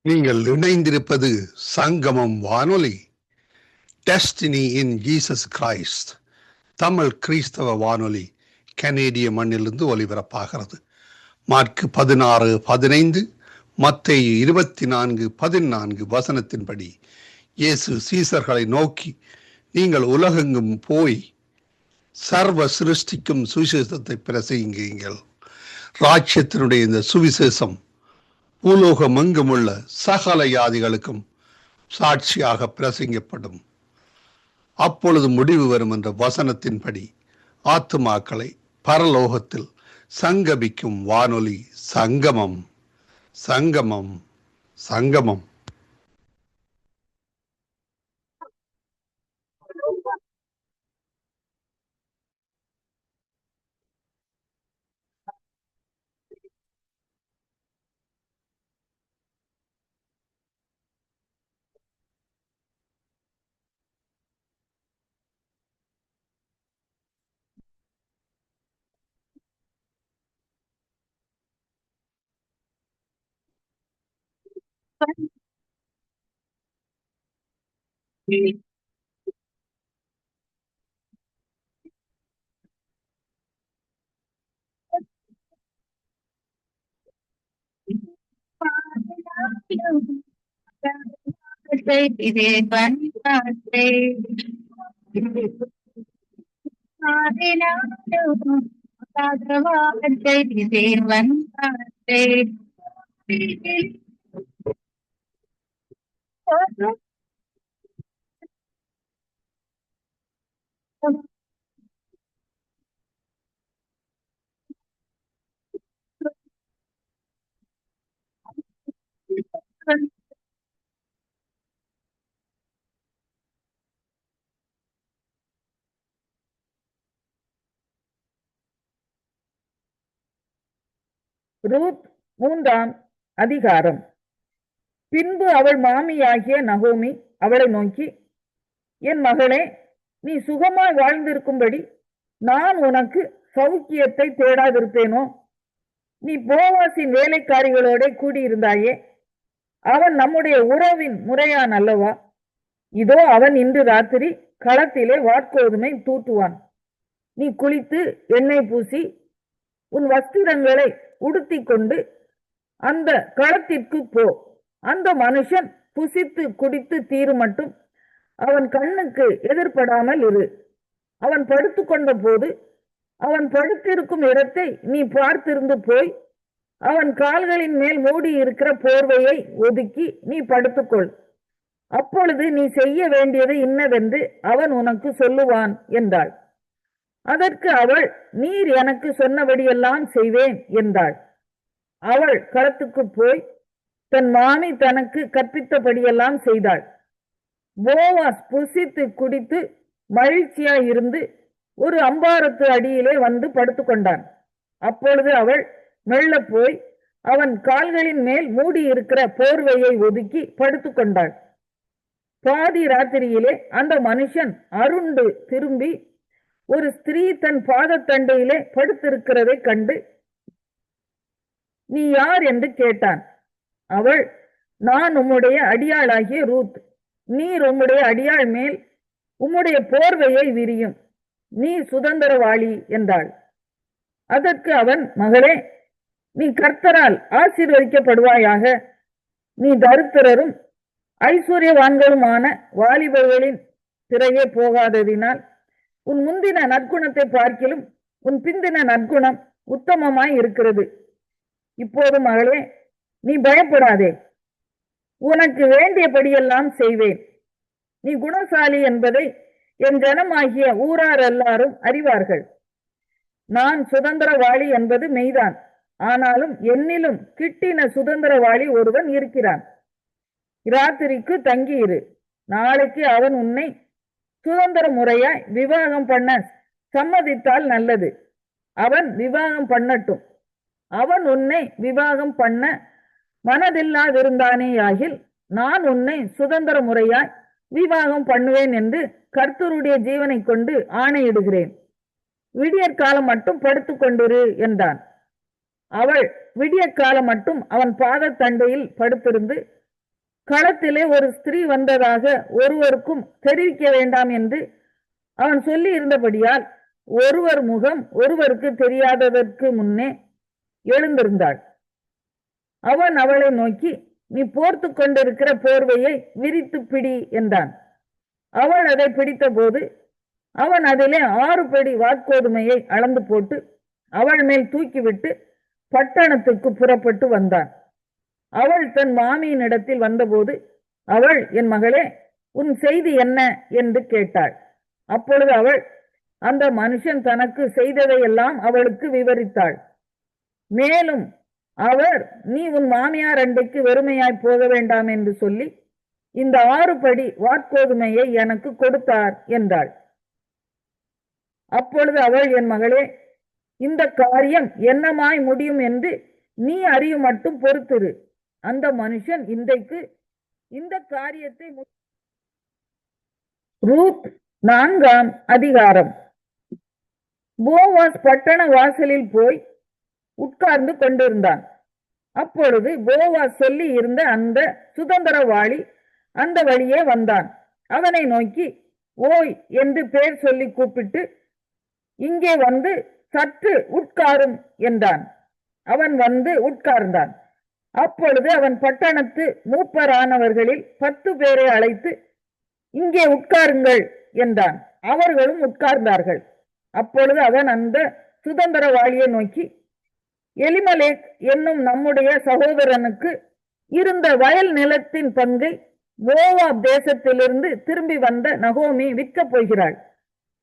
நீங்கள் இணைந்திருப்பது சங்கமம் வானொலி. Destiny in Jesus Christ Tamil கிறிஸ்தவ வானொலி கனேடிய மண்ணிலிருந்து ஒலிபரப்பாகிறது. மார்க் 16:15, மத்தேயு 24:14 வசனத்தின்படி இயேசு சீசர்களை நோக்கி, நீங்கள் உலகெங்கும் போய் சர்வ சிருஷ்டிக்கும் சுவிசேஷத்தை பிரசங்கியுங்கள். ராஜ்யத்தினுடைய இந்த சுவிசேஷம் பூலோகம் எங்குமுள்ள சகல ஜாதிகளுக்கும் சாட்சியாக பிரசங்கப்படும். அப்பொழுது முடிவு வரும் என்ற வசனத்தின்படி ஆத்துமாக்களை பரலோகத்தில் சங்கமிக்கும் வானொலி சங்கமம், சங்கமம், சங்கமம். ரூத் 3ஆம் அதிகாரம். பின்பு அவள் மாமியாகிய நகோமி அவளை நோக்கி, என் மகளே, நீ சுகமாய் வாழ்ந்திருக்கும்படி நான் உனக்கு சௌக்கியத்தை தேடாதிருப்பேனோ? நீ போவாசின் வேலைக்காரிகளோட கூடியிருந்தாயே, அவன் நம்முடைய உறவின் முறையான் அல்லவா? இதோ அவன் இன்று ராத்திரி களத்திலே வாட்கோதுமை தூற்றுவான். நீ குளித்து எண்ணெய் பூசி உன் வஸ்திரங்களை உடுத்தி கொண்டு அந்த களத்திற்கு போ. அந்த மனுஷன் புசித்து குடித்து தீரு மட்டும் அவன் கண்ணுக்கு எதிர்படாமல் இரு. அவன் படுத்து கொண்ட போது அவன் படுத்திருக்கும் இடத்தை நீ பார்த்திருந்து போய் அவன் கால்களின் மேல் மூடி இருக்கிற போர்வையை ஒதுக்கி நீ படுத்துக்கொள். அப்பொழுது நீ செய்ய வேண்டியது இன்னதென்று அவன் உனக்கு சொல்லுவான் என்றாள். அதற்கு அவள், நீர் எனக்கு சொன்னபடியெல்லாம் செய்வேன் என்றாள். அவள் களத்துக்கு போய் தன் மாமி தனக்கு கற்பித்தபடியெல்லாம் செய்தாள். போவாஸ் புசித்து குடித்து மகிழ்ச்சியாயிருந்து ஒரு அம்பாரத்து அடியிலே வந்து படுத்துக்கொண்டான். அப்பொழுது அவள் மெல்ல போய் அவன் கால்களின் மேல் மூடி இருக்கிற போர்வையை ஒதுக்கி படுத்துக்கொண்டாள். பாதி ராத்திரியிலே அந்த மனுஷன் அருண்டு திரும்பி ஒரு ஸ்திரீ தன் பாதத்தண்டையிலே படுத்திருக்கிறதை கண்டு, நீ யார் என்று கேட்டான். அவள், நான் உம்முடைய அடியாளாகிய ரூத். நீர் உம்முடைய அடியாள் மேல் உம்முடைய போர்வையை விரியும், நீ சுதந்திரவாளி என்றாள். அதற்கு அவன், மகளே, நீ கர்த்தரால் ஆசீர்வதிக்கப்படுவாயாக. நீ தரித்திரரும் ஐஸ்வர்யவான்களுமான வாலிபர்களின் திரையே போகாததினால் உன் முந்தின நற்குணத்தை பார்க்கிலும் உன் பிந்தின நற்குணம் உத்தமமாய் இருக்கிறது. இப்போது மகளே, நீ பயப்படாதே, உனக்கு வேண்டியபடியெல்லாம் செய்வேன். நீ குணசாலி என்பதை என் ஜனமாகிய ஊரார் எல்லாரும் அறிவார்கள். நான் சுதந்திரவாளி என்பது மெய்தான். ஆனாலும் என்னிலும் கிட்டின சுதந்திரவாளி ஒருவன் இருக்கிறான். ராத்திரிக்கு தங்கியிரு. நாளைக்கு அவன் உன்னை சுதந்திர முறையாய் விவாகம் பண்ண சம்மதித்தால் நல்லது. அவன் விவாகம் பண்ணட்டும். அவன் உன்னை விவாகம் பண்ண மனதில்லாதிருந்தானேயாகில் நான் உன்னை சுதந்திர முறையாய் விவாகம் பண்ணுவேன் என்று கர்த்தருடைய ஜீவனை கொண்டு ஆணையிடுகிறேன். விடியற்காலம் மட்டும் படுத்துக் கொண்டிரு என்றான். அவள் விடியற்காலம் மட்டும் அவன் பாத தண்டையில் படுத்திருந்து, களத்திலே ஒரு ஸ்திரீ வந்ததாக ஒருவருக்கும் தெரிவிக்க வேண்டாம் என்று அவன் சொல்லி இருந்தபடியால் ஒருவர் முகம் ஒருவருக்கு தெரியாததற்கு முன்னே எழுந்திருந்தாள். அவன் அவளை நோக்கி, நீ போர்த்து கொண்டிருக்கிற போர்வையை விரித்து பிடி என்றான். அவள் அதை பிடித்த போது அவன் அதிலே 6 படி வாற்கோதுமையை அளந்து போட்டு அவள் மேல் தூக்கிவிட்டு பட்டணத்துக்கு புறப்பட்டு வந்தான். அவள் தன் மாமியின் இடத்தில் வந்தபோது அவள், என் மகளே, உன் செய்தி என்ன என்று கேட்டாள். அப்பொழுது அவள் அந்த மனுஷன் தனக்கு செய்ததையெல்லாம் அவளுக்கு விவரித்தாள். மேலும் அவர், நீ உன் மாமியார் அண்டைக்கு வெறுமையாய் போக வேண்டாம் என்று சொல்லி இந்த 6 படி வாற்கோதுமையை எனக்கு கொடுத்தார் என்றாள். அப்பொழுது அவள், என் மகளே, இந்த காரியம் என்னமாய் முடியும் என்று நீ அறியும் மட்டும் பொறுத்திரு. அந்த மனுஷன் இன்றைக்கு இந்த காரியத்தை ரூத் 4ஆம் அதிகாரம். போவாஸ் பட்டண வாசலில் போய் உட்கார்ந்து கொண்டிருந்தான். அப்பொழுது போவாஸ் சொல்லி இருந்த அந்த சுதந்திரவாளி அந்த வழியே வந்தான். அவனை நோக்கி, ஓய் என்று பேர் சொல்லி கூப்பிட்டு, இங்கே வந்து சற்று உட்காரும் என்றான். அவன் வந்து உட்கார்ந்தான். அப்பொழுது அவன் பட்டணத்து மூப்பரானவர்களில் 10 பேரை அழைத்து, இங்கே உட்காருங்கள் என்றான். அவர்களும் உட்கார்ந்தார்கள். அப்பொழுது அவன் அந்த சுதந்திரவாளியை நோக்கி, எலிமலேக் என்னும் நம்முடைய சகோதரனுக்கு இருந்த வயல் நிலத்தின் பங்கை மோவாப் தேசத்திலிருந்து திரும்பி வந்த நகோமி விற்கப் போகிறாள்.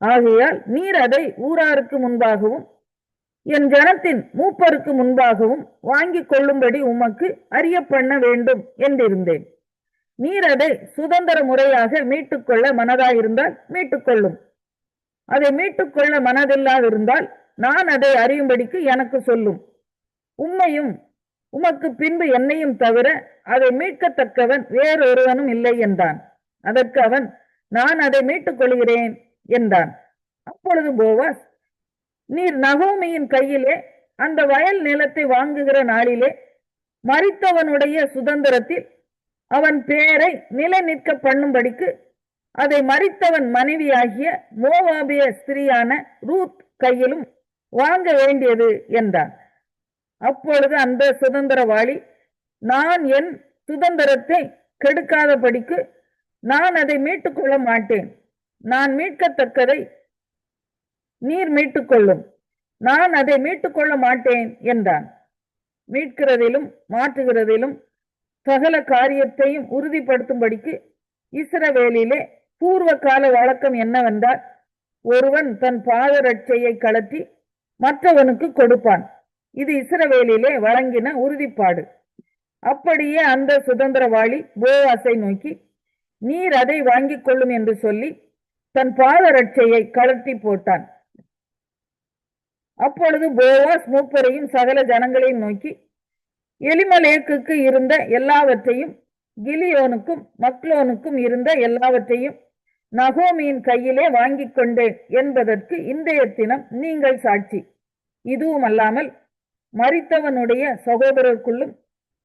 ஆகையால் நீர் அதை ஊராருக்கு முன்பாகவும் என் ஜனத்தின் மூப்பருக்கு முன்பாகவும் வாங்கிக் கொள்ளும்படி உமக்கு அறிய பண்ண வேண்டும் என்றிருந்தேன். நீர் அதை சுதந்திர முறையாக மீட்டுக்கொள்ள மனதாயிருந்தால் மீட்டுக்கொள்ளும். அதை மீட்டுக்கொள்ள மனதில்லாதிருந்தால் நான் அதை அறியும்படிக்கு எனக்கு சொல்லும். உம்மையும் உமக்கு பின்பு என்னையும் தவிர அதை மீட்கத்தக்கவன் வேறொருவனும் இல்லை என்றான். அதற்கு அவன், நான் அதை மீட்டுக் கொள்கிறேன் என்றான். அப்பொழுது போவாஸ், நீர் நகோமியின் கையிலே அந்த வயல் நிலத்தை வாங்குகிற நாளிலே மரித்தவனுடைய சுதந்திரத்தில் அவன் பேரை நிலை நிற்க பண்ணும்படிக்கு அதை மரித்தவன் மனைவியாகிய மோவாபிய ஸ்திரீயான ரூத் கையிலும் வாங்க வேண்டியது என்றான். அப்பொழுது அந்த சுதந்திரவாளி, நான் என் சுதந்திரத்தை கெடுக்காதபடிக்கு நான் அதை மீட்டுக்கொள்ள மாட்டேன். நான் மீட்கத்தக்கதை நீர் மீட்டுக்கொள்ளும். நான் அதை மீட்டுக்கொள்ள மாட்டேன் என்றான். மீட்கிறதிலும் மாற்றுகிறதிலும் சகல காரியத்தையும் உறுதிப்படுத்தும்படிக்கு இஸ்ரவேலிலே பூர்வ கால வழக்கம் என்னவென்றால், ஒருவன் தன் பாதரட்சையை கழற்றி மற்றவனுக்கு கொடுப்பான். இது இஸ்ரவேலிலே வழங்கின உறுதிப்பாடு. அப்படியே அந்த சுதந்திரவாளி போவாசை நோக்கி, நீர் அதை வாங்கிக் கொள்ளும் என்று சொல்லி தன் பாதரட்சையை கழற்றி போட்டான். அப்பொழுது போவாஸ் மூப்பரையும் சகல ஜனங்களையும் நோக்கி, எலிமலேக்குக்கு இருந்த எல்லாவற்றையும் கிலியோனுக்கும் மக்லோனுக்கும் இருந்த எல்லாவற்றையும் நகோமியின் கையிலே வாங்கிக் கொண்டேன் என்பதற்கு இன்றைய தினம் நீங்கள் சாட்சி. இதுவும் அல்லாமல் மரித்தவனுடைய சகோதரருக்குள்ளும்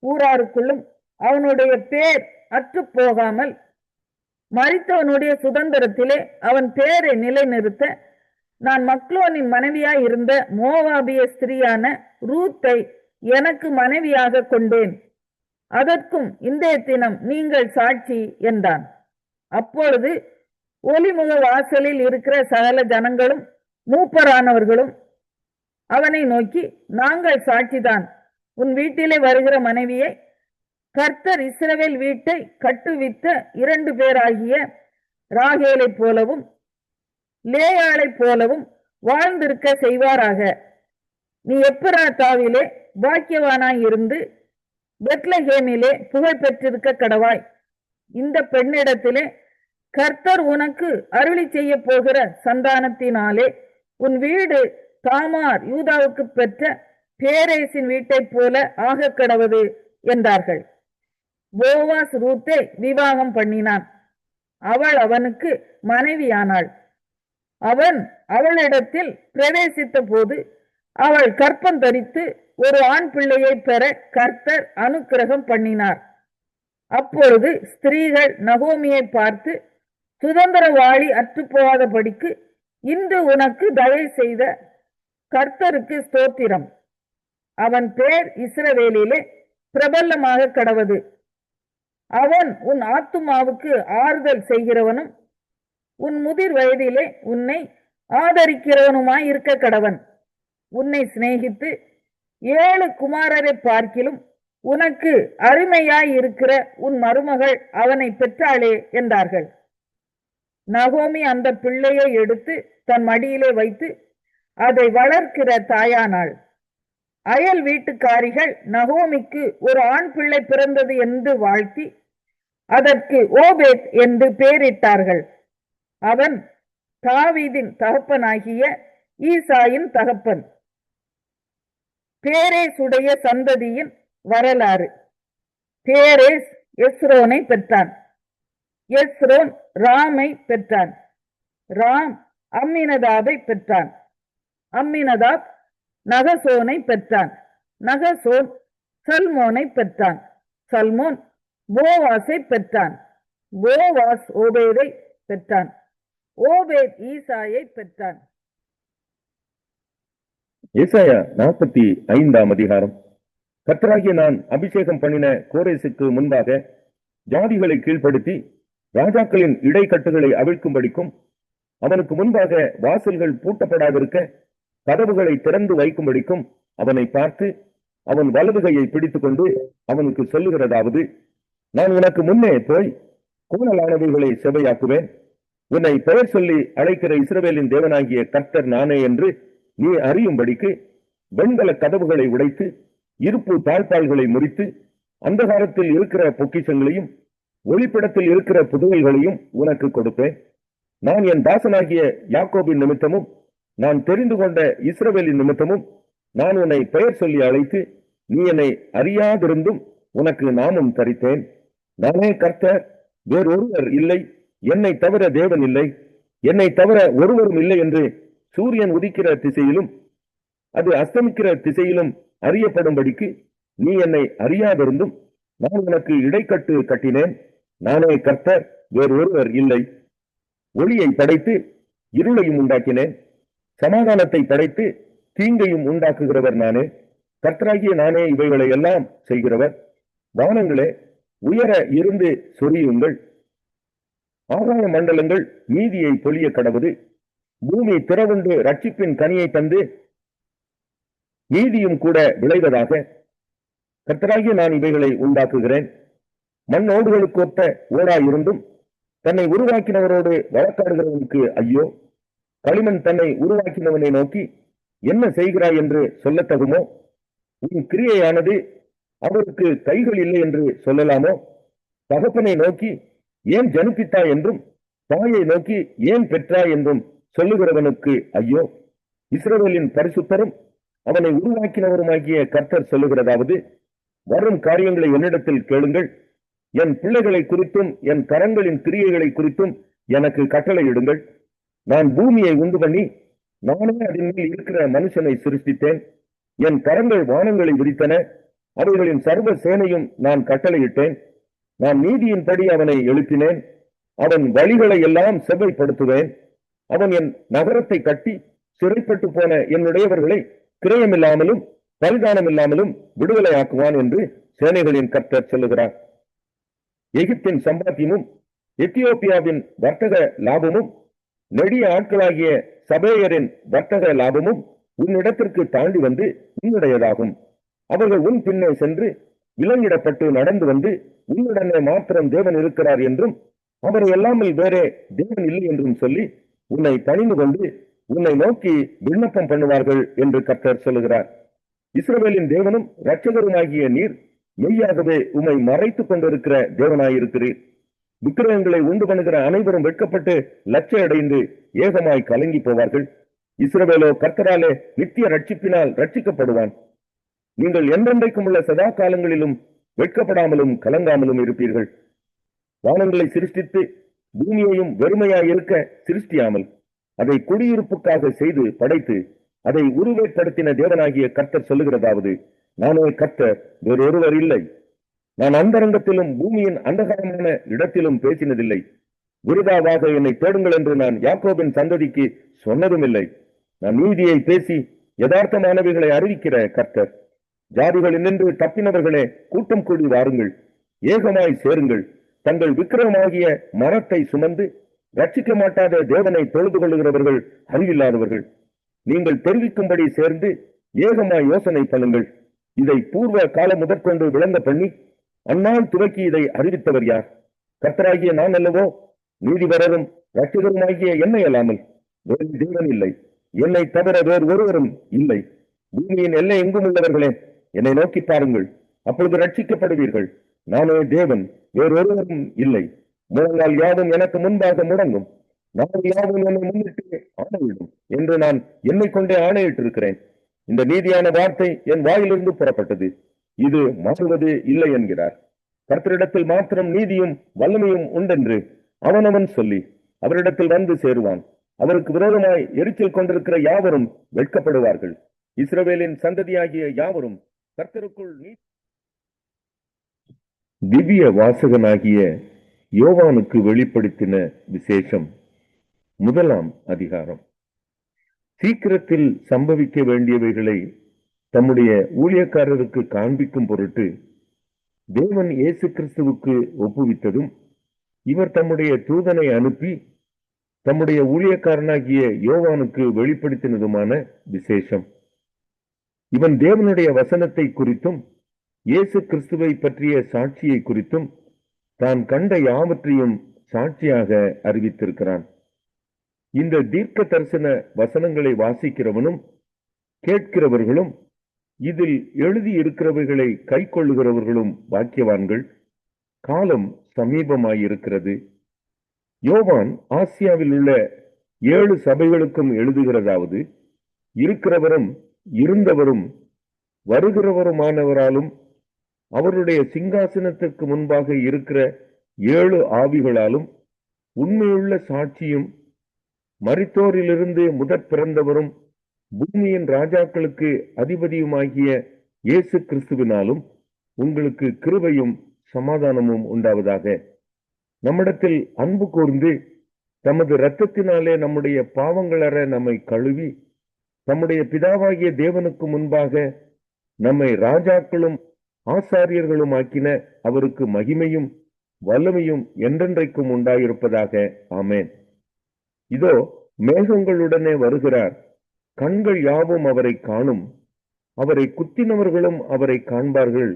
ஊராருக்குள்ளும் அவனுடைய பேர் அற்று போகாமல் மரித்தவனுடைய சுதந்திரத்திலே அவன் பேரை நிலைநிறுத்த நான் மக்லோனின் மனைவியாய் இருந்த மோவாபிய ஸ்திரீயான ரூத்தை எனக்கு மனைவியாக கொண்டேன். அதற்கும் இன்றைய தினம் நீங்கள் சாட்சி என்றான். அப்பொழுது ஒலிமுக வாசலில் இருக்கிற சகல ஜனங்களும் மூப்பரானவர்களும் அவனை நோக்கி, நாங்கள் சாட்சிதான். உன் வீட்டிலே வருகிற மனைவியை கர்த்தர் இஸ்ரவேல் வீட்டை கட்டுவித்த 2 பேராகிய ராகேலை போலவும் லேயாளை போலவும் வாழ்ந்திருக்க செய்வாராக. நீ எப்பிராத்தாவிலே பாக்கியவானாய் இருந்து பெத்லகேமிலே புகழ் பெற்றிருக்க கடவாய். இந்த பெண்ணிடத்திலே கர்த்தர் உனக்கு அருளி செய்ய போகிற சந்தானத்தினாலே உன் வீடு தாமார் யூதாவுக்கு பெற்ற பேரேசின் வீட்டை போல ஆக கடவது என்றார்கள். போவாஸ் ரூத்தை விவாகம் பண்ணினான். அவள் அவனுக்கு மனைவியானாள். அவன் அவளிடத்தில் பிரவேசித்த போது அவள் கற்பம் தரித்து ஒரு ஆண் பிள்ளையை பெற கர்த்தர் அனுக்கிரகம் பண்ணினார். அப்பொழுது ஸ்திரீகள் நகோமியை பார்த்து, சுதந்திரவாளி அற்றுப்போகாதபடிக்கு இன்று உனக்கு தயவு செய்த கர்த்தருக்கு ஸ்தோத்திரம். அவன் பேர் இஸ்ரவேலிலே பிரபலமாக கடவது. அவன் உன் ஆத்துமாவுக்கு ஆறுதல் செய்கிறவனும் உன் முதிர் வயதிலே உன்னை ஆதரிக்கிறவனுமாய் இருக்க கடவன். உன்னை சிநேகித்து 7 குமாரரை பார்க்கிலும் உனக்கு அருமையாய் இருக்கிற உன் மருமகள் அவனை பெற்றாளே என்றார்கள். நகோமி அந்த பிள்ளையை எடுத்து தன் மடியிலே வைத்து அதை வளர்க்கிற தாயானாள். அயல் வீட்டுக்காரிகள் நகோமிக்கு ஒரு ஆண் பிள்ளை பிறந்தது என்று வாழ்த்தி அதற்கு ஓபேத் என்று பெயரிட்டார்கள். அவன் தாவீதின் தகப்பனாகிய ஈசாயின் தகப்பன். பேரேசுடைய சந்ததியின் வரலாறு. பேரேஸ் எஸ்ரோனை பெற்றான். எஸ்ரோன் ராமை பெற்றான். ராம் அம்மினதாபை பெற்றான். அம்மினதாப் நகசோனை பெற்றான். நகசோன் சல்மோனை பெற்றான். சல்மோன் போவாசை பெற்றான். போவாஸ் ஓபேதை பெற்றான். ஓபேத் ஈசாயை பெற்றான். ஏசாயா 45 அதிகாரம். கர்த்தராகிய நான் அபிஷேகம் பண்ணின கோரேசுக்கு முன்பாக ஜாதிகளை கீழ்ப்படுத்தி ராஜாக்களின் இடைக்கட்டுகளை அவிழ்க்கும்படிக்கும் அவனுக்கு முன்பாக வாசல்கள் பூட்டப்படாதிருக்க கதவுகளை திறந்து வைக்கும்படிக்கும் அவனை பார்த்து அவன் வலதுகையை பிடித்துக் கொண்டு அவனுக்கு சொல்லுகிறதாவது, நான் உனக்கு முன்னே போய் கோணலானவைகளை செவையாக்குவேன். உன்னை பெயர் சொல்லி அழைக்கிற இஸ்ரவேலின் தேவனாகிய கர்த்தர் நானே என்று நீ அறியும்படிக்கு வெண்கல கதவுகளை உடைத்து இருப்பு தாழ்பால்களை முறித்து அந்தகாரத்தில் இருக்கிற பொக்கிஷங்களையும் ஒளிப்பிடத்தில் இருக்கிற புதுவைகளையும் உனக்கு கொடுப்பேன். நான் என் தாசனாகிய யாக்கோபின் நிமித்தமும் நான் தெரிந்து கொண்ட இஸ்ரவேலின் நிமித்தமும் நான் உன்னை பெயர் சொல்லி அழைத்து நீ என்னை அறியாதிருந்தும் உனக்கு நாமம் தரித்தேன். நானே கர்த்தர், வேறொருவர் இல்லை, என்னை தவிர தேவன் இல்லை, என்னை தவிர ஒருவரும் இல்லை என்று சூரியன் உதிக்கிற திசையிலும் அது அஸ்தமிக்கிற திசையிலும் அறியப்படும்படிக்கு நீ என்னை அறியாதிருந்தும் நான் உனக்கு இடைக்கட்டு கட்டினேன். நானே கர்த்தர், வேறொருவர் இல்லை. ஒளியை படைத்து இருளையும் உண்டாக்கினேன். சமாதானத்தை படைத்து தீங்கையும் உண்டாக்குகிறவர் நானே. கர்த்தராகிய நானே இவைகளை எல்லாம் செய்கிறவர். வானங்களே உயர இருந்து சொரியுங்கள், ஆகாய மண்டலங்கள் நீதியை பொழிய கடவுது. பூமி திறவுண்டு ரட்சிப்பின் கனியை தந்து நீதியும் கூட விளைவதாக. கர்த்தராகிய நான் இவைகளை உண்டாக்குகிறேன். மண்ணோடுகளுக்கு ஒத்த ஓடாயிருந்தும் தன்னை உருவாக்கினவரோடு வழக்காடுகிறவனுக்கு ஐயோ. களிமண் தன்னை உருவாக்கினவனை நோக்கி என்ன செய்கிறாய் என்று சொல்லத்தகுமோ? உன் கிரியையானது அவருக்கு கைகள் இல்லை என்று சொல்லலாமோ? தகப்பனை நோக்கி ஏன் ஜனிப்பித்தாய் என்றும் தாயை நோக்கி ஏன் பெற்றாய் என்றும் சொல்லுகிறவனுக்கு ஐயோ. இஸ்ரவேலின் பரிசுத்தரும் அவனை உருவாக்கினவருமாகிய கர்த்தர் சொல்லுகிறதாவது, வரும் காரியங்களை என்னிடத்தில் கேளுங்கள். என் பிள்ளைகளை குறித்தும் என் கரங்களின் கிரியைகளை குறித்தும் எனக்கு கட்டளையிடுங்கள். நான் பூமியை உண்டு பண்ணி நானே அதன் மேல் இருக்கிற மனுஷனை சிருஷ்டித்தேன். என் கரங்கள் வானங்களை விரித்தன, அவைகளின் சர்வ சேனையும் நான் கட்டளையிட்டேன். நான் நீதியின்படி அவனை எழுப்பினேன். அவன் வழிகளை எல்லாம் செவ்வைப்படுத்துவேன். அவன் என் நகரத்தை கட்டி சிறைப்பட்டு போன என்னுடையவர்களை கிரயமில்லாமலும் பரிதானம் இல்லாமலும் விடுதலை ஆக்குவான் என்று சேனைகளின் கர்த்தர் சொல்லுகிறார். எகிப்தின் சம்பாத்தியமும் எத்தியோப்பியாவின் வர்த்தக லாபமும் நெடிய ஆட்களாகிய சபேயரின் வர்த்தக லாபமும் உன்னிடத்திற்கு தாண்டி வந்து உன்னுடையதாகும். அவர்கள் உன் பின்னே சென்று விலங்கிடப்பட்டு நடந்து வந்து உன்னுடனே மாத்திரம் தேவன் இருக்கிறார் என்றும் அவரை அல்லாமல் வேறே தேவன் இல்லை என்றும் சொல்லி உன்னை பணிந்து கொண்டு உன்னை நோக்கி விண்ணப்பம் பண்ணுவார்கள் என்று கர்த்தர் சொல்லுகிறார். இஸ்ரவேலின் தேவனும் இரட்சகருமாகிய நீர் மெய்யாகவே உம்மை மறைத்துக் கொண்டிருக்கிற தேவனாயிருக்கிறீர். விக்கிரகங்களை உண்டு பண்ணுகிற அனைவரும் வெட்கப்பட்டு லட்சை அடைந்து ஏகமாய் கலங்கி போவார்கள். இஸ்ரவேலோ கர்த்தராலே நித்திய ரட்சிப்பினால் ரட்சிக்கப்படுவான். நீங்கள் என்றென்றைக்கும் உள்ள சதா காலங்களிலும் வெட்கப்படாமலும் கலங்காமலும் இருப்பீர்கள். வானங்களை சிருஷ்டித்து பூமியையும் வெறுமையாய் இருக்க சிருஷ்டியாமல் அதை குடியிருப்புக்காக செய்து படைத்து அதை உருவேற்படுத்தின தேவனாகிய கர்த்தர் சொல்லுகிறதாவது, நானே கர்த்தர், வேறொருவர் இல்லை. நான் அந்தரங்கத்திலும் பூமியின் அந்தகாரமான இடத்திலும் பேசினதில்லை. விருதாவாக என்னை தேடுங்கள் என்று நான் யாக்கோபின் சந்ததிக்கு சொன்னதும் இல்லை. நான் நீதியை பேசி யதார்த்தமானவைகளை அறிவிக்கிற கர்த்தர். ஜாதிகளில் நின்று தப்பினவர்களே கூட்டம் கூடி வாருங்கள், ஏகமாய் சேருங்கள். தங்கள் விக்கிரகமாகிய மரத்தை சுமந்து ரட்சிக்க மாட்டாத தேவனை தொழுது கொள்ளுகிறவர்கள் அறிவில்லாதவர்கள். நீங்கள் தெரிவிக்கும்படி சேர்ந்து ஏகமாய் யோசனை பண்ணுங்கள். இதை பூர்வ காலம் முதற்கொண்டு விளங்க பண்ணி அந்நாள் துவக்கி இதை அறிவித்தவர் யார்? கர்த்தராகிய நான் அல்லவோ? நீதிபரரும் ரட்சகருமாகிய என்னை அல்லாமல் வேறு தேவன் இல்லை. என்னை தவிர வேறு ஒருவரும் இல்லை. பூமியின் எல்லை எங்கும் உள்ளவர்களே, என்னை நோக்கி பாருங்கள், அப்பொழுது ரட்சிக்கப்படுவீர்கள். நானே தேவன், வேறொருவரும் இல்லை. முழங்கால் யாவும் எனக்கு முன்பாக முடங்கும், நான் யாவும் என்னை முன்னிட்டு ஆணையிடும் என்று நான் என்னை கொண்டே ஆணையிட்டிருக்கிறேன். இந்த நீதியான வார்த்தை என் வாயிலிருந்து புறப்பட்டது, இது மாறுவது இல்லை என்கிறார். கர்த்தரிடத்தில் மாத்திரம் நீதியும் வல்லமையும் உண்டென்று அவனவன் சொல்லி அவரிடத்தில் வந்து சேருவான். அவருக்கு விரோதமாய் எரிச்சல் கொண்டிருக்கிற யாவரும் வெட்கப்படுவார்கள். இஸ்ரவேலின் சந்ததியாகிய யாவரும் கர்த்தருக்குள் திவ்ய வாசகனாகிய யோவானுக்கு வெளிப்படுத்தின விசேஷம். 1ஆம் அதிகாரம். சீக்கிரத்தில் சம்பவிக்க வேண்டியவைகளை தம்முடைய ஊழியக்காரருக்கு காண்பிக்கும் பொருட்டு தேவன் இயேசு கிறிஸ்துவுக்கு ஒப்புவித்ததும் இவர் தம்முடைய தூதனை அனுப்பி தம்முடைய ஊழியக்காரனாகிய யோவானுக்கு வெளிப்படுத்தினதுமான விசேஷம். இவன் தேவனுடைய வசனத்தை குறித்தும் இயேசு கிறிஸ்துவை பற்றிய சாட்சியை குறித்தும் தான் கண்ட யாவற்றையும் சாட்சியாக அறிவித்திருக்கிறான். இந்த தீர்க்க தரிசன வசனங்களை வாசிக்கிறவனும் கேட்கிறவர்களும் இதில் எழுதியிருக்கிறவைகளை கை கொள்ளுகிறவர்களும் பாக்கியவான்கள். காலம் சமீபமாயிருக்கிறது. யோவான் ஆசியாவில் உள்ள 7 சபைகளுக்கும் எழுதுகிறதாவது, இருக்கிறவரும் இருந்தவரும் வருகிறவருமானவராலும் அவருடைய சிங்காசனத்திற்கு முன்பாக இருக்கிற 7 ஆவிகளாலும் உண்மையுள்ள சாட்சியும் மரித்தோரிலிருந்து முதற் பிறந்தவரும் பூமியின் ராஜாக்களுக்கு அதிபதியுமாகிய இயேசு கிறிஸ்துவினாலும் உங்களுக்கு கிருபையும் சமாதானமும் உண்டாவதாக. நம்மிடத்தில் அன்பு கூர்ந்து தமது இரத்தத்தினாலே நம்முடைய பாவங்களற நம்மை கழுவி தம்முடைய பிதாவாகிய தேவனுக்கு முன்பாக நம்மை ராஜாக்களும் ஆசாரியர்களும் ஆக்கின அவருக்கு மகிமையும் வல்லமையும் என்றென்றைக்கும் உண்டாயிருப்பதாக. ஆமேன். இதோ மேகங்களுடனே வருகிறார். கண்கள் யாவும் அவரை காணும். அவரை குத்தினவர்களும் அவரை காண்பார்கள்.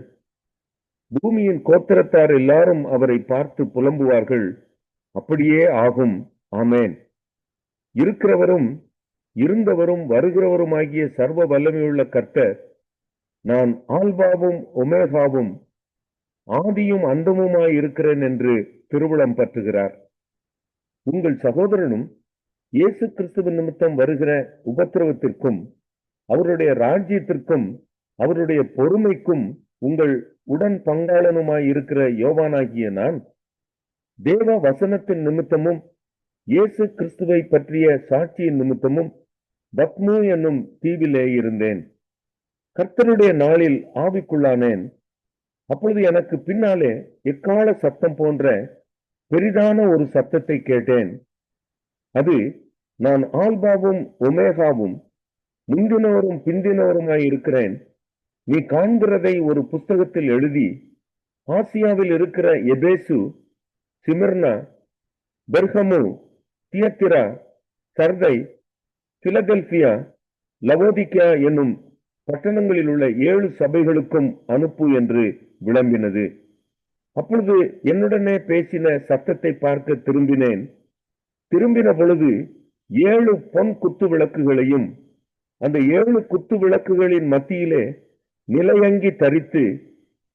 பூமியின் கோத்திரத்தார் எல்லாரும் அவரை பார்த்து புலம்புவார்கள். அப்படியே ஆகும். ஆமேன். இருக்கிறவரும் இருந்தவரும் வருகிறவருமாகிய சர்வ வல்லமையுள்ள கர்த்தர், நான் ஆல்பாவும் ஒமேகாவும் ஆதியும் அந்தமுமாய் இருக்கிறேன் என்று திருவுளம் பற்றுகிறார். உங்கள் சகோதரனும் இயேசு கிறிஸ்துவின் நிமித்தம் வருகிற உபத்திரவத்திற்கும் அவருடைய ராஜ்யத்திற்கும் அவருடைய பொறுமைக்கும் உங்கள் உடன் பங்காளனுமாய் இருக்கிற யோவானாகிய நான் தேவ வசனத்தின் நிமித்தமும் இயேசு கிறிஸ்துவை பற்றிய சாட்சியின் நிமித்தமும் பத்மு என்னும் தீவிலே இருந்தேன். கர்த்தருடைய நாளில் ஆவிக்குள்ளானேன். அப்பொழுது எனக்கு பின்னாலே எக்கால சத்தம் போன்ற பெரிதான ஒரு சத்தத்தை கேட்டேன். அது, நான் ஆல்பாவும் ஒமேகாவும் முந்தினவரும் பிந்தினவருமாய் இருக்கிறேன். நீ காண்கிறதை ஒரு புஸ்தகத்தில் எழுதி ஆசியாவில் இருக்கிற எபேசு, சிமிர்னா, பெர்கமு, தியத்திரா, சர்தை, பிலடெல்பியா, லவோதிக்கா என்னும் பட்டணங்களில் உள்ள 7 சபைகளுக்கும் அனுப்பு என்று விளம்பினது. அப்பொழுது என்னுடனே பேசின சத்தத்தை பார்க்க திரும்பினேன். திரும்பின பொழுது 7 பொன் குத்து விளக்குகளையும் அந்த 7 குத்து விளக்குகளின் மத்தியிலே நிலையங்கி தரித்து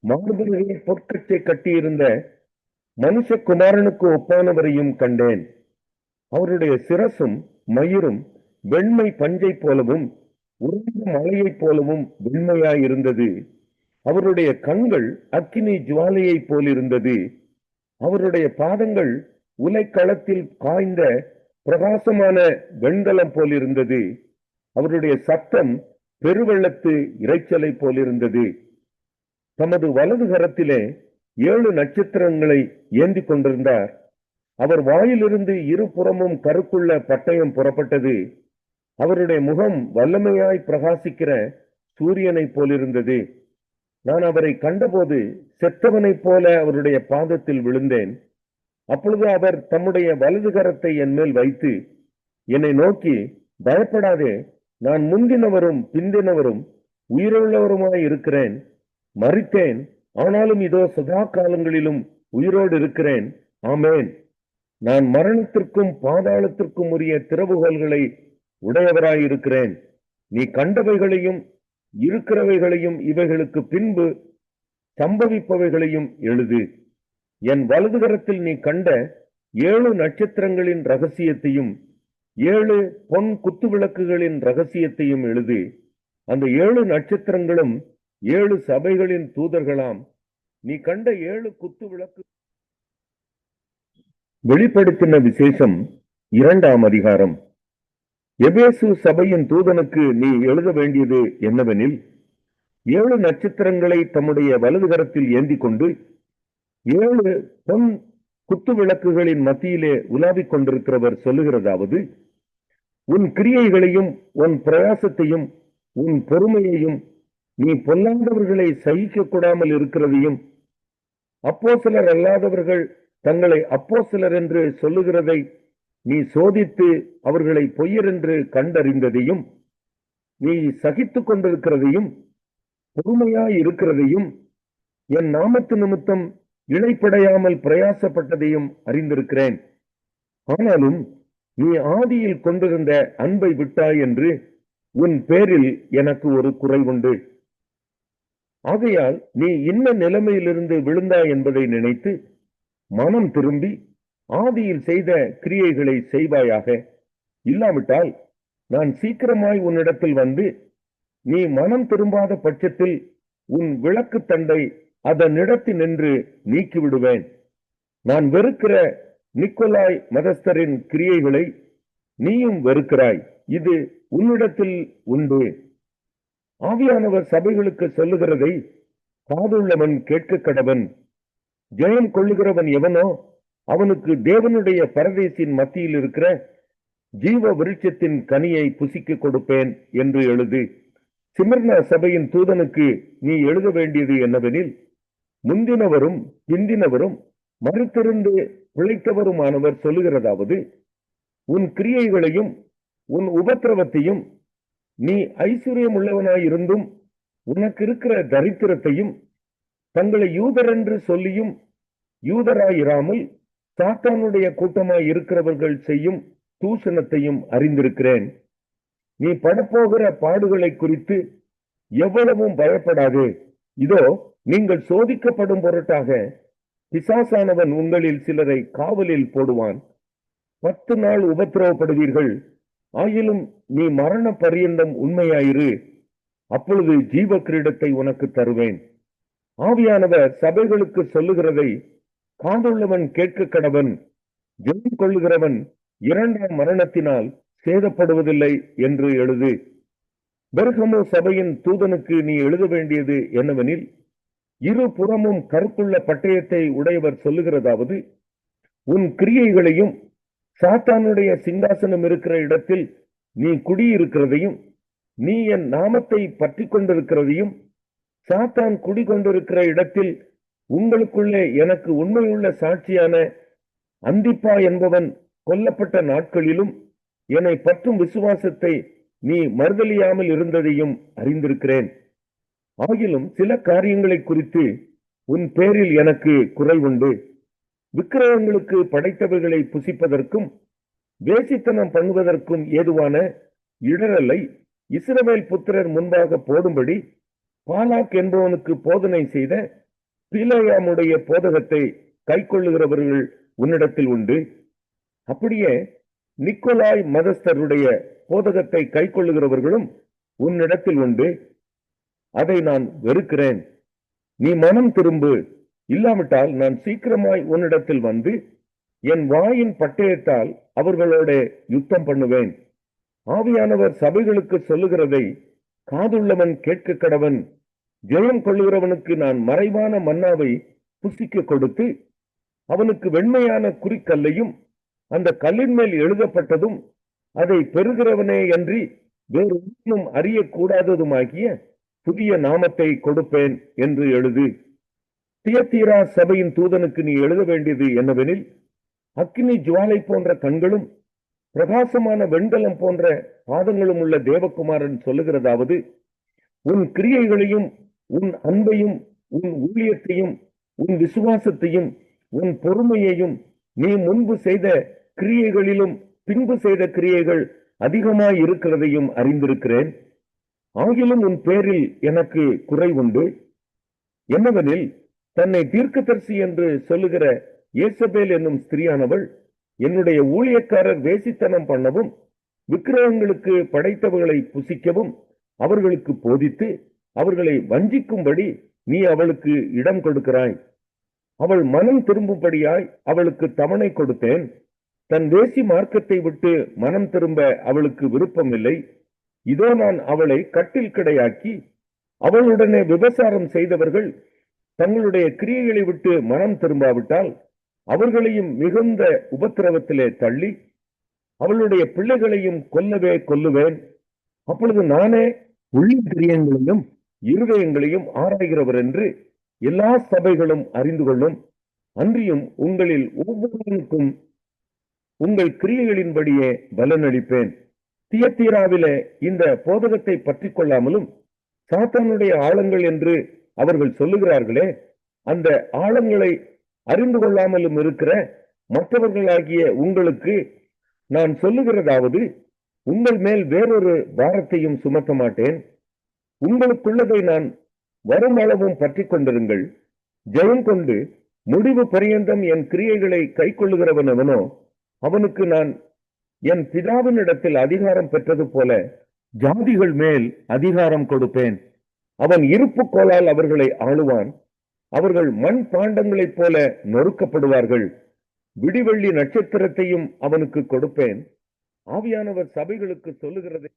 மார்பிலே பொற்கச்சை கட்டியிருந்த மனுஷகுமாரனுக்கு ஒப்பானவரையும் கண்டேன். அவருடைய சிரசும் மயிரும் வெண்மை பஞ்சை போலவும் உறைந்த மலையைப் போலவும் வெண்மையாயிருந்தது. அவருடைய கண்கள் அக்கினி ஜுவாலையைப் போலிருந்தது. அவருடைய பாதங்கள் உலைக்களத்தில் காய்ந்த பிரகாசமான வெண்கலம் போலிருந்தது. அவருடைய சத்தம் பெருவெள்ளத்து இரைச்சலை போலிருந்தது. தமது வலது கரத்திலே 7 நட்சத்திரங்களை ஏந்தி கொண்டிருந்தார். அவர் வாயிலிருந்து இருபுறமும் கருக்குள்ள பட்டயம் புறப்பட்டது. அவருடைய முகம் வல்லமையாய் பிரகாசிக்கிற சூரியனை போலிருந்தது. நான் அவரை கண்டபோது செத்தவனைப் போல அவருடைய பாதத்தில் விழுந்தேன். அப்பொழுது அவர் தம்முடைய வலது கரத்தை என் மேல் வைத்து என்னை நோக்கி, பயப்படாதே, நான் முந்தினவரும் பிந்தினவரும் உயிருள்ளவருமாய் இருக்கிறேன். மரித்தேன், ஆனாலும் இதோ சதா காலங்களிலும் உயிரோடு இருக்கிறேன். ஆமேன். நான் மரணத்திற்கும் பாதாளத்திற்கும் உரிய திறவுகோல்களை உடையவராய் இருக்கிறேன். நீ கண்டவைகளையும் இருக்கிறவைகளையும் இவைகளுக்கு பின்பு சம்பவிப்பவைகளையும் எழுது. என் வலது கரத்தில் நீ கண்ட 7 நட்சத்திரங்களின் ரகசியத்தையும் 7 பொன் குத்து விளக்குகளின் ரகசியத்தையும் எழுது. அந்த 7 நட்சத்திரங்களும் 7 சபைகளின் தூதர்களாம். நீ கண்ட 7 குத்து விளக்கு. வெளிப்படுத்தின விசேஷம் 2ஆம் அதிகாரம். எபேசு சபையின் தூதனுக்கு நீ எழுத வேண்டியது என்னவெனில், 7 நட்சத்திரங்களை தம்முடைய வலது கரத்தில் ஏந்தி கொண்டு 7 பொன் குத்து விளக்குகளின் மத்தியிலே உலாவிக் கொண்டிருக்கிறவர் சொல்லுகிறதாவது, உன் கிரியைகளையும் உன் பிரயாசத்தையும் உன் பொறுமையையும் நீ பொல்லாதவர்களை சகிக்க கூடாமல் இருக்கிறதையும் அப்போஸ்தலர் அல்லாதவர்கள் தங்களை அப்போஸ்தலர் என்று சொல்லுகிறதை நீ சோதித்து அவர்களை பொய்யர் என்று கண்டறிந்ததையும் நீ சகித்து கொண்டிருக்கிறதையும் பொறுமையாய் இருக்கிறதையும் என் நாமத்து நிமித்தம் இளைப்படையாமல் பிரயாசப்பட்டதையும் அறிந்திருக்கிறேன். ஆனாலும் நீ ஆதியில் கொண்டிருந்த அன்பை விட்டாய் என்று உன் பேரில் எனக்கு ஒரு குறைவுண்டு. ஆகையால் நீ இன்ன நிலைமையிலிருந்து விழுந்தாய் என்பதை நினைத்து மனம் திரும்பி ஆதியில் செய்த கிரியைகளை செய்வாயாக. இல்லாவிட்டால் நான் சீக்கிரமாய் உன்னிடத்தில் வந்து நீ மனம் திரும்பாத பட்சத்தில் உன் விளக்கு தண்டை அதனிடத்தினின்று நீக்கிவிடுவேன். நான் வெறுக்கிற நிக்கோலாய் மதஸ்தரின் கிரியைகளை நீயும் வெறுக்கிறாய். இது உன்னிடத்தில் உண்டு. ஆவியானவர் சபைகளுக்கு சொல்லுகிறதை காதுள்ளவன் கேட்க கடவன். ஜெயம் கொள்ளுகிறவன் எவனோ அவனுக்கு தேவனுடைய பரதேசின் மத்தியில் இருக்கிற ஜீவ விருட்சத்தின் கனியை புசிக்க கொடுப்பேன் என்று எழுது. சிமிர்னா சபையின் தூதனுக்கு நீ எழுத வேண்டியது என்னவெனில், முந்தினவரும் பிந்தினவரும் மறுத்திருந்து பிழைத்தவருமானவர் சொல்லுகிறதாவது, உன் கிரியைகளையும் உன் உபத்திரவத்தையும் நீ ஐஸ்வர்யம் உள்ளவனாயிருந்தும் உனக்கு இருக்கிற தரித்திரத்தையும் தங்களை யூதர் என்று சொல்லியும் யூதராயிராமல் சாத்தானுடைய கூட்டமாய் இருக்கிறவர்கள் செய்யும் தூஷணத்தையும் அறிந்திருக்கிறேன். நீ படப்போகிற பாடுகளை குறித்து எவ்வளவும் பயப்படாதே. இதோ நீங்கள் சோதிக்கப்படும் பொருட்டாக பிசாசானவன் உங்களில் சிலரை காவலில் போடுவான். 10 நாள் உபத்திரவப்படுவீர்கள். ஆயிலும் நீ மரண பரியந்தம் உண்மையாயிரு. அப்பொழுது ஜீவ கிரீடத்தை உனக்கு தருவேன். ஆவியானவர் சபைகளுக்கு சொல்லுகிறதை காதுள்ளவன் கேட்க கடவன். ஜெயம் கொள்ளுகிறவன் 2ஆம் மரணத்தினால் சேதப்படுவதில்லை என்று எழுது. பெர்கமு சபையின் தூதனுக்கு நீ எழுத வேண்டியது என்னவெனில், இருபுறமும் கருப்புள்ள பட்டயத்தை உடையவர் சொல்லுகிறதாவது, உன் கிரியைகளையும் சாத்தானுடைய சிங்காசனம் இருக்கிற இடத்தில் நீ குடியிருக்கிறதையும் நீ என் நாமத்தை பற்றி கொண்டிருக்கிறதையும் சாத்தான் குடிகொண்டிருக்கிற இடத்தில் உங்களுக்குள்ளே எனக்கு உண்மையுள்ள சாட்சியான அந்திப்பா என்பவன் கொல்லப்பட்ட நாட்களிலும் என்னை பற்றும் விசுவாசத்தை நீ மறுதலியாமல் இருந்ததையும் அறிந்திருக்கிறேன். ஆகிலும் சில காரியங்களை குறித்து உன் பேரில் எனக்கு குறைவுண்டு. விக்கிரகங்களுக்கு படைத்தவைகளை புசிப்பதற்கும் வேசித்தனம் பண்ணுவதற்கும் ஏதுவான இடரலை இஸ்ரவேல் புத்திரர் முன்பாக போடும்படி பாலாக் என்பவனுக்கு போதனை செய்த பிலேயாமுடைய போதகத்தை கைக்கொள்ளுகிறவர்கள் உன்னிடத்தில் உண்டு. அப்படியே நிக்கோலாய் மதஸ்தருடைய போதகத்தை கைக்கொள்ளுகிறவர்களும் உன்னிடத்தில் உண்டு. அதை நான் வெறுக்கிறேன். நீ மனம் திரும்பு, இல்லாவிட்டால் நான் சீக்கிரமாய் உன்னிடத்தில் வந்து என் வாயின் பட்டயத்தால் அவர்களோட யுத்தம் பண்ணுவேன். ஆவியானவர் சபைகளுக்கு சொல்லுகிறதை காதுள்ளவன் கேட்க கடவன். ஜெயம் கொள்ளுகிறவனுக்கு நான் மறைவான மன்னாவை புசிக்க கொடுத்து அவனுக்கு வெண்மையான குறிக்கல்லையும் அந்த கல்லின் மேல் எழுதப்பட்டதும் அதை பெறுகிறவனே அன்றி வேறு ஒன்றும் அறியக்கூடாததுமாகிய புதிய நாமத்தை கொடுப்பேன் என்று எழுது. தியத்தீரா சபையின் தூதனுக்கு நீ எழுத வேண்டியது என்னவெனில், அக்கினி ஜுவாலை போன்ற கண்களும் பிரகாசமான வெண்கலம் போன்ற பாதங்களும் உள்ள தேவகுமாரன் சொல்லுகிறதாவது, உன் கிரியைகளையும் உன் அன்பையும் உன் ஊழியத்தையும் உன் விசுவாசத்தையும் உன் பொறுமையையும் நீ முன்பு செய்த கிரியைகளிலும் பின்பு செய்த கிரியைகள் அதிகமாய் இருக்கிறதையும் அறிந்திருக்கிறேன். ஆகிலும் உன் பேரில் எனக்கு குறைவுண்டு. என்னவெனில், தன்னை தீர்க்கதரிசி என்று சொல்லுகிற ஏசபேல் என்னும் ஸ்திரியானவள் என்னுடைய ஊழியக்காரர் வேசித்தனம் பண்ணவும் விக்கிரகங்களுக்கு படைத்தவர்களை புசிக்கவும் அவர்களுக்கு போதித்து அவர்களை வஞ்சிக்கும்படி நீ அவளுக்கு இடம் கொடுக்கிறாய். அவள் மனம் திரும்பும்படியாய் அவளுக்கு தவணை கொடுத்தேன். தன் வேசி மார்க்கத்தை விட்டு மனம் திரும்ப அவளுக்கு விருப்பம் இல்லை. இதோ நான் அவளை கட்டில் கிடையாக்கி அவளுடனே விபசாரம் செய்தவர்கள் தங்களுடைய கிரியைகளை விட்டு மனம் திரும்பாவிட்டால் அவர்களையும் மிகுந்த உபத்திரவத்திலே தள்ளி அவளுடைய பிள்ளைகளையும் கொல்லவே கொல்லுவேன். அப்பொழுது நானே உள்ள கிரியங்களையும் இருதயங்களையும் ஆராய்கிறவர் என்று எல்லா சபைகளும் அறிந்து கொள்ளும். அன்றியும் உங்களில் ஒவ்வொருவருக்கும் உங்கள் கிரியைகளின்படியே பலனளிப்பேன். தியத்தீராவிலே இந்த போதகத்தை பற்றி கொள்ளாமலும் சாத்தானுடைய ஆழங்கள் என்று அவர்கள் சொல்லுகிறார்களே, அந்த ஆழங்களை அறிந்து கொள்ளாமலும் இருக்கிற மற்றவர்களாகிய உங்களுக்கு நான் சொல்லுகிறதாவது, உங்கள் மேல் வேறொரு பாரத்தையும் சுமத்த மாட்டேன். உங்களுக்குள்ளதை நான் வரும் அளவும் பற்றி கொண்டிருங்கள். ஜெயம் கொண்டு முடிவு பரியந்தம் என் கிரியைகளை கை கொள்ளுகிறவன் எவனோ அவனுக்கு நான் என் பிதாவினிடத்தில் அதிகாரம் பெற்றது போல ஜாதிகள் மேல் அதிகாரம் கொடுப்பேன். அவன் இருப்பு கோலால் அவர்களை ஆளுவான். அவர்கள் மண் பாண்டங்களைப் போல நொறுக்கப்படுவார்கள். விடிவெள்ளி நட்சத்திரத்தையும் அவனுக்கு கொடுப்பேன். ஆவியானவர் சபைகளுக்கு சொல்லுகிறது,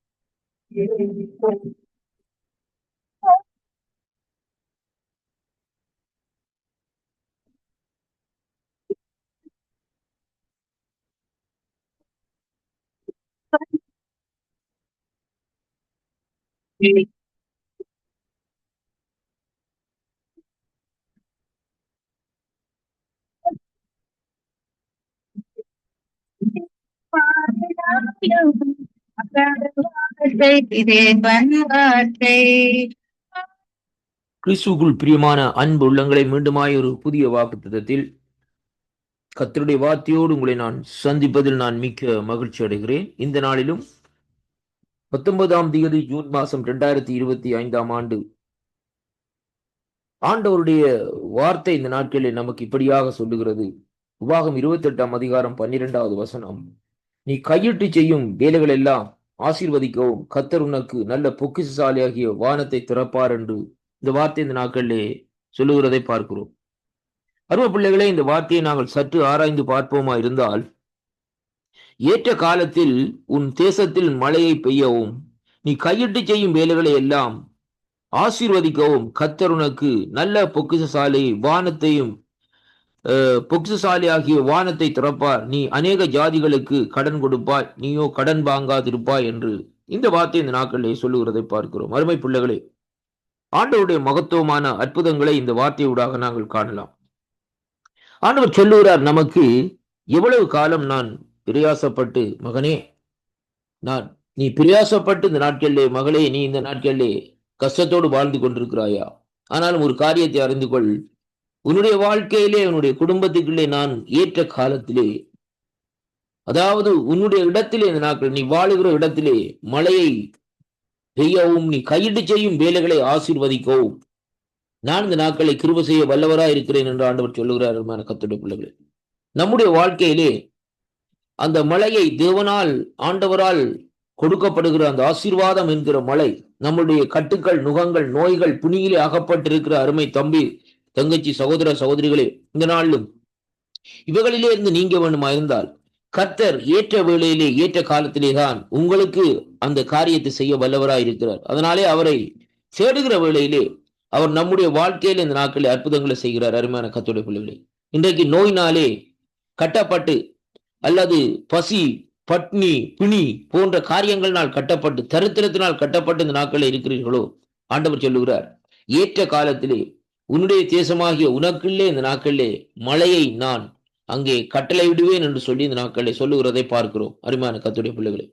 கிறிஸ்துவுக்குள் பிரியமான அன்பு உள்ளங்களை மீண்டுமாய் ஒரு புதிய வாக்குத்தத்தத்தில் கர்த்தருடைய வார்த்தையோடு உங்களை நான் சந்திப்பதில் நான் மிக்க மகிழ்ச்சி அடைகிறேன். இந்த நாளிலும் 19ஆம் தேதி ஜூன் மாதம் 2025ஆம் ஆண்டு ஆண்டவருடைய வார்த்தை இந்த நாட்களில் நமக்கு இப்படியாக சொல்லுகிறது. உபாகம் 28ஆம் அதிகாரம் 12வது வசனம், நீ கையிட்டு செய்யும் வேலைகள் எல்லாம் ஆசீர்வதிக்கவும் கர்த்தர் உனக்கு நல்ல பொக்கிஷசாலியாகிய வானத்தை திறப்பார் என்று இந்த வார்த்தை இந்த நாட்களிலே சொல்லுகிறதை பார்க்கிறோம். அருமை பிள்ளைகளே, இந்த வார்த்தையை நாங்கள் சற்று ஆராய்ந்து பார்ப்போமா இருந்தால், ஏற்ற காலத்தில் உன் தேசத்தில் மழையை பெய்யவும் நீ கையிட்டு செய்யும் வேலைகளை எல்லாம் ஆசீர்வதிக்கவும் கர்த்தர் உனக்கு நல்ல பொக்கிஷசாலி வானத்தையும் பொக்கிஷசாலி ஆகிய வானத்தை திறப்பார். நீ அநேக ஜாதிகளுக்கு கடன் கொடுப்பாய், நீயோ கடன் வாங்காதிருப்பாய் என்று இந்த வார்த்தை இந்த நாட்களிலே சொல்லுகிறதை பார்க்கிறோம். அருமை பிள்ளைகளே, ஆண்டவருடைய மகத்துவமான அற்புதங்களை இந்த வார்த்தையூடாக நாங்கள் காணலாம். ஆண்டவர் சொல்லுகிறார் நமக்கு, எவ்வளவு காலம் நான் பிரயாசப்பட்டு, மகனே, நான் நீ பிரயாசப்பட்டு இந்த நாட்களிலே, மகளே, நீ இந்த நாட்களிலே கஷ்டத்தோடு வாழ்ந்து கொண்டிருக்கிறாயா? ஆனாலும் ஒரு காரியத்தை அறிந்து கொள், உன்னுடைய வாழ்க்கையிலே, உன்னுடைய குடும்பத்துக்குள்ளே நான் ஏற்ற காலத்திலே, அதாவது உன்னுடைய இடத்திலே, இந்த நாட்கள் நீ வாழுகிற இடத்திலே மழையை பெய்யவும், நீ கையிட்டு செய்யும் வேலைகளை ஆசீர்வதிக்கவும் நான் இந்த நாட்களை கிருபை செய்ய வல்லவராய் இருக்கிறேன் என்று ஆண்டவர் சொல்லுகிறார். கர்த்தருடைய பிள்ளைகளே, நம்முடைய வாழ்க்கையிலே அந்த மழையை தேவனால், ஆண்டவரால் கொடுக்கப்படுகிற அந்த ஆசீர்வாதம் என்கிற மழை, நம்முடைய கட்டுக்கள், நுகங்கள், நோய்கள், பிணியிலே அகப்பட்டிருக்கிற அருமை தம்பி, தங்கச்சி, சகோதர, சகோதரிகளே, இந்த நாளிலும் இவைகளிலே இருந்து நீங்க வேண்டுமா இருந்தால், கர்த்தர் ஏற்ற வேளையிலே, ஏற்ற காலத்திலே தான் உங்களுக்கு அந்த காரியத்தை செய்ய வல்லவராய் இருக்கிறார். அதனாலே அவரை தேடுகிற வேளையிலே அவர் நம்முடைய வாழ்க்கையில் இந்த நாட்களில் அற்புதங்களை செய்கிறார். அருமையான கர்த்தருடைய பிள்ளைகளே, இன்றைக்கு நோயினாலே கட்டப்பட்டு, அல்லது பசி, பட்னி, பிணி போன்ற காரியங்களினால் கட்டப்பட்டு, தரித்திரத்தினால் கட்டப்பட்டு இந்த நாட்களில் இருக்கிறீர்களோ, ஆண்டவர் சொல்லுகிறார், ஏற்ற காலத்திலே உன்னுடைய தேசமாகிய உனக்குள்ளே இந்த நாட்களிலே மழையை நான் அங்கே கட்டளை விடுவேன் என்று சொல்லி இந்த நாட்களிலே சொல்லுகிறதை பார்க்கிறோம். அருமையான கர்த்தருடைய பிள்ளைகளே,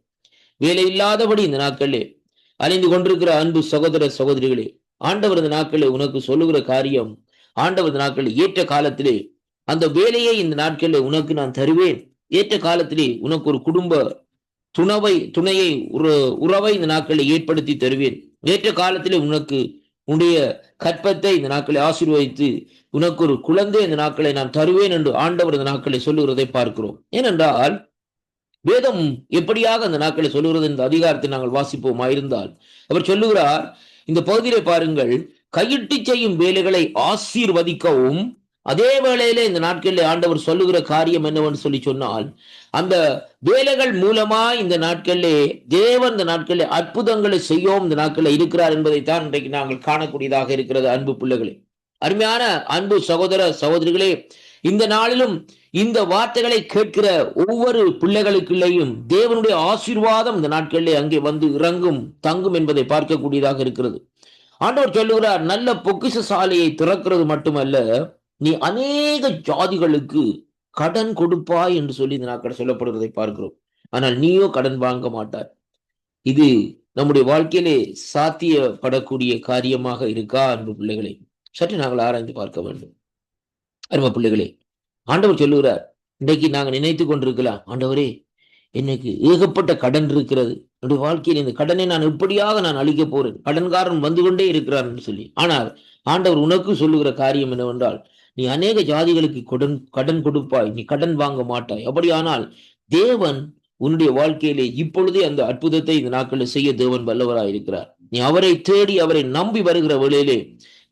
வேலை இல்லாதபடி இந்த நாட்களிலே அலைந்து கொண்டிருக்கிற அன்பு சகோதர, சகோதரிகளே, ஆண்டவர் இந்த நாட்களிலே உனக்கு சொல்லுகிற காரியம், ஆண்டவர் இந்த நாட்களில் ஏற்ற காலத்திலே அந்த வேலையை இந்த நாட்களிலே உனக்கு நான் தருவேன். ஏற்ற காலத்திலே உனக்கு ஒரு குடும்ப துணையை, உறவை இந்த நாட்களில் ஏற்படுத்தி தருவேன். ஏற்ற காலத்திலே உனக்கு உன்னுடைய கற்பத்தை இந்த நாட்களை ஆசீர்வதித்து உனக்கு ஒரு குழந்தை இந்த நாட்களை நான் தருவேன் என்று ஆண்டவர் இந்த நாட்களை சொல்லுகிறதை பார்க்கிறோம். ஏனென்றால் வேதம் எப்படியாக அந்த நாட்களை சொல்லுகிறது இந்த அதிகாரத்தை நாங்கள் வாசிப்போமாயிருந்தால், அவர் சொல்லுகிறார், இந்த பகுதியிலே பாருங்கள், கையிட்டு செய்யும் வேலைகளை ஆசீர்வதிக்கவும், அதே வேளையிலே இந்த நாட்களில் ஆண்டவர் சொல்லுகிற காரியம் என்னவென்று சொல்லி சொன்னால், அந்த வேலைகள் மூலமா இந்த நாட்களிலே தேவன் இந்த நாட்களில் அற்புதங்களை செய்யவும் இந்த நாட்களில் இருக்கிறார் என்பதைத்தான் இன்றைக்கு நாங்கள் காணக்கூடியதாக இருக்கிறது. அன்பு பிள்ளைகளே, அருமையான அன்பு சகோதர, சகோதரிகளே, இந்த நாளிலும் இந்த வார்த்தைகளை கேட்கிற ஒவ்வொரு பிள்ளைகளுக்குள்ளேயும் தேவனுடைய ஆசீர்வாதம் இந்த நாட்களிலே அங்கே வந்து இறங்கும், தங்கும் என்பதை பார்க்கக்கூடியதாக இருக்கிறது. ஆண்டவர் சொல்லுகிறார், நல்ல பொக்கிஷ சாலையை திறக்கிறது மட்டுமல்ல, நீ அநேக ஜாதிகளுக்கு கடன் கொடுப்பாய் என்று சொல்லி இந்த நாட்கள் சொல்லப்படுவதை பார்க்கிறோம். ஆனால் நீயோ கடன் வாங்க மாட்டார். இது நம்முடைய வாழ்க்கையிலே சாத்தியப்படக்கூடிய காரியமாக இருக்கா? அன்பு பிள்ளைகளை சற்று நாங்கள் ஆராய்ந்து பார்க்க வேண்டும். அன்பு பிள்ளைகளே, ஆண்டவர் சொல்லுகிறார், இன்றைக்கு நாங்கள் நினைத்து கொண்டிருக்கலாம், ஆண்டவரே, எனக்கு ஏகப்பட்ட கடன் இருக்கிறது, என்னுடைய வாழ்க்கையில் இந்த கடனை நான் எப்படியாக நான் அழிக்க போறேன், கடன்காரன் வந்து கொண்டே இருக்கிறார் என்று சொல்லி. ஆனால் ஆண்டவர் உனக்கு சொல்லுகிற காரியம் என்னவென்றால், நீ அநேக ஜாதிகளுக்கு கடன் கொடுப்பாய், நீ கடன் வாங்க மாட்டாய். அப்படியானால் தேவன் உன்னுடைய வாழ்க்கையிலே இப்பொழுதே அந்த அற்புதத்தை இந்த நாட்களில் செய்ய தேவன் வல்லவராய் இருக்கிறார். நீ அவரை தேடி அவரை நம்பி வருகிற வேளையிலே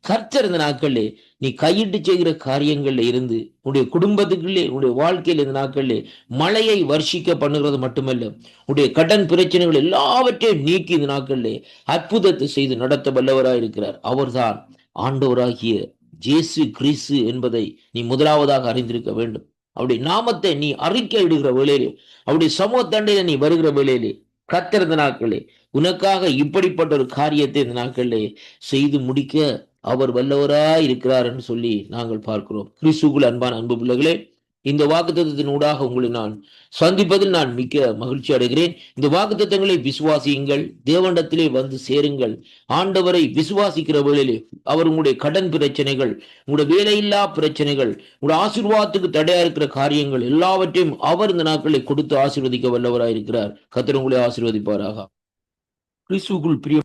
கர்த்தர் இந்த நாட்களிலே நீ கையிட்டு செய்கிற காரியங்கள்ல இருந்து உன்னுடைய குடும்பத்துக்குள்ளே, உன்னுடைய வாழ்க்கையில் இந்த நாட்களிலே மழையை வர்ஷிக்க பண்ணுகிறது மட்டுமல்ல, உன்னுடைய கடன் பிரச்சனைகள் எல்லாவற்றையும் நீக்கி இந்த நாட்களிலே அற்புதத்தை செய்து நடத்த வல்லவராய் இருக்கிறார். அவர்தான் ஆண்டவராகிய இயேசு கிறிஸ்து என்பதை நீ முதலாவதாக அறிந்திருக்க வேண்டும். அவருடைய நாமத்தை நீ அறிக்கை இடுகிற வேளையிலே, அவருடைய சமூக தண்டையில நீ வருகிற வேளையிலே கர்த்தர் இந்த நாட்களே உனக்காக இப்படிப்பட்ட ஒரு காரியத்தை இந்த நாட்களிலே செய்து முடிக்க அவர் வல்லவராய் இருக்கிறார் என்று சொல்லி நாங்கள் பார்க்கிறோம். கிறிஸ்துவுக்குள் அன்பான அன்பு பிள்ளைகளே, இந்த வாக்குத்தத்தத்தின் ஊடாக உங்களை நான் சந்திப்பதில் நான் மிக்க மகிழ்ச்சி அடைகிறேன். இந்த வாக்குத்தத்தங்களை விசுவாசியுங்கள், தேவனிடத்திலே வந்து சேருங்கள். ஆண்டவரை விசுவாசிக்கிற வேளையிலே அவர் உங்களுடைய கடன் பிரச்சனைகள், உங்களுடைய வேலையில்லா பிரச்சனைகள், உங்களுடைய ஆசீர்வாதத்துக்கு தடையா இருக்கிற காரியங்கள் எல்லாவற்றையும் அவர் இந்த நாட்களை கொடுத்து ஆசீர்வதிக்க வல்லவராய் இருக்கிறார். கர்த்தர் உங்களை ஆசீர்வதிப்பாராக. கிறிஸ்துவுக்குள் பிரிய